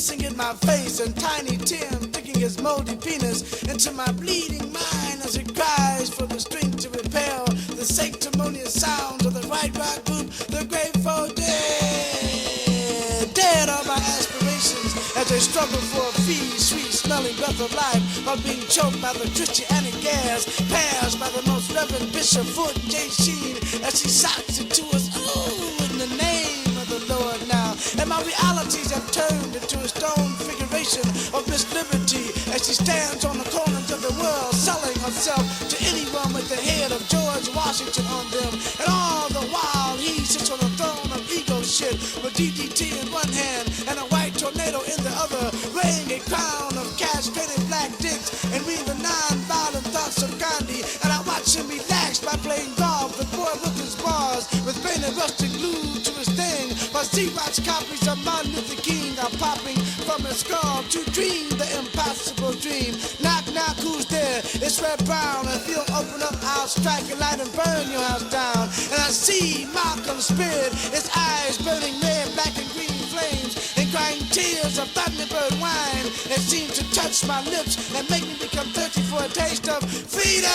hissing in my face, and Tiny Tim sticking his moldy penis into my bleeding mind as it cries for the strength to repel the sanctimonious sounds of the right rock group, the Grateful Dead. Dead are my aspirations as they struggle for a free, sweet, smelling breath of life while being choked by the Christianic gas passed by the most Reverend Bishop Foot J. Sheen as he shouts it to us, oh, in the name of the Lord now. And my realities have turned into a stone figuration of Miss Liberty as she stands on the corners of the world selling herself to anyone with the head of George Washington on them. And all the while he sits on a throne of ego shit with DDT in one hand and a white tornado in the other, wearing a crown of castrated black dicks and reading the non-violent thoughts of Gandhi. And I watch him relax by playing golf with Boy Wilkins bars with painted rustic glue to his thing, while C-Watch copies of Martin Luther King are popping from his skull to dream the impossible dream. Knock, knock, who's there? It's Red Brown. If you don't open up, I'll strike a light and burn your house down. And I see Malcolm's spirit, his eyes burning red, black, and green flames, and crying tears of Thunderbird wine that seem to touch my lips and make me become thirsty for a taste of freedom.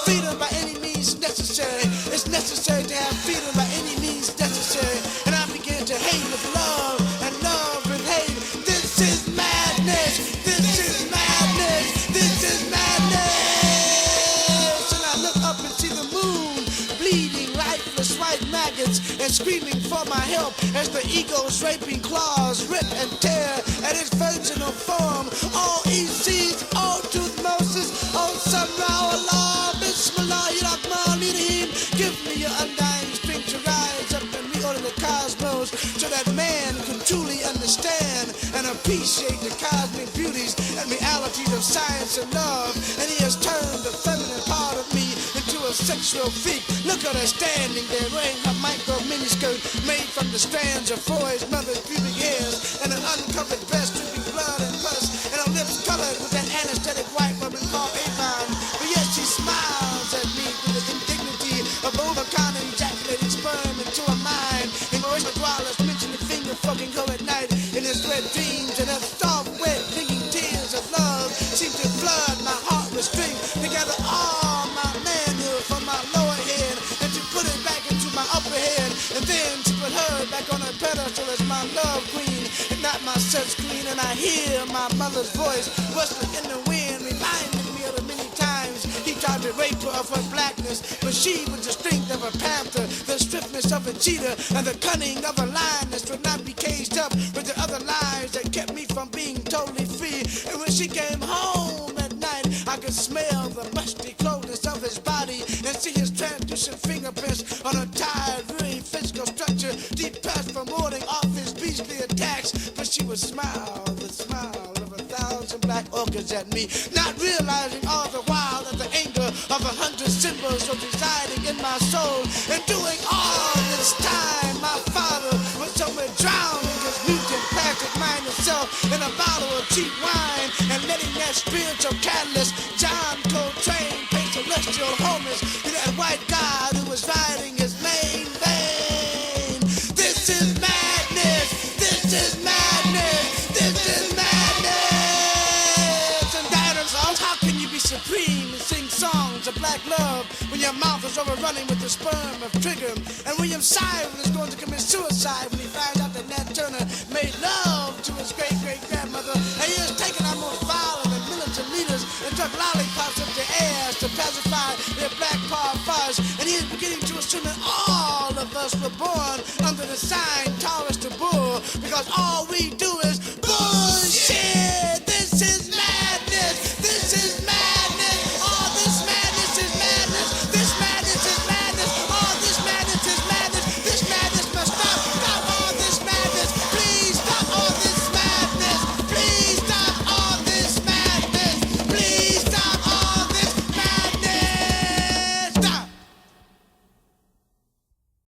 Freedom by any means necessary. It's necessary to have freedom by any means necessary. And I begin to hate with love and love with hate. This is madness. This is madness. This is madness. And I look up and see the moon bleeding lifeless white maggots and screaming for my help as the ego's raping claws rip and tear at its virginal form. All ECs, all Tooth Moses, all Samra, Allah, Bismillah, Rahman, Rahim. Give me your undying strength to rise up and reorder the cosmos so that man can truly understand and appreciate the cosmic beauties and realities of science and love. And he has turned the feminine part of me into a sexual freak. Look at her standing there wearing her micro miniskirt made from the strands of Freud's mother's pubic hairs and an uncovered breast dripping blood and pus and her lips colored with that anesthetic white woman called Avon. But yet she smiles at me with the indignity of overcon ejaculating sperm into her mind. And Maurice McGuire's mentioned the finger fucking her at night in his wet dreams, and her soft, wet, clinging tears of love seem to flood my heart with strength to gather all my manhood from my lower head and to put it back into my upper head, and then to put her back on her pedestal as my love queen and not my sex queen. And I hear my mother's voice rustling in the wind, reminding me of the many times he tried to rape her of her blackness, but she, with the strength of a panther, the swiftness of a cheetah, and the cunning of a lioness, would not be caged up with the other lies that kept me from being totally free. And when she came home at night, I could smell the musty closeness of his body and see his translucent fingerprints on her tired, weary physical structure, depressed from warding off his beastly attacks. But she would smile the smile of 1,000 black orchids at me, not realizing all the while that the anger of 100 symbols was residing in my soul. And doing all this time, my father was somewhere drowning his mutant plastic mind itself in a bottle of cheap wine and letting that spiritual catalyst, John Coltrane, pay celestial homage to that white god who was riding his main vein. This is madness. This is madness. This is madness. And Diana songs, how can you be supreme and sing songs of black love when your mouth is overrunning with the sperm of Trigger? And William Siren is going to commit suicide when he finds out that Nat Turner made love to his great-great-grandmother, and he has taken our most violent and militant leaders and took lollipops up their ass to pacify their black power fuzz. And he is beginning to assume that all of us were born under the sign Taurus the Bull, because all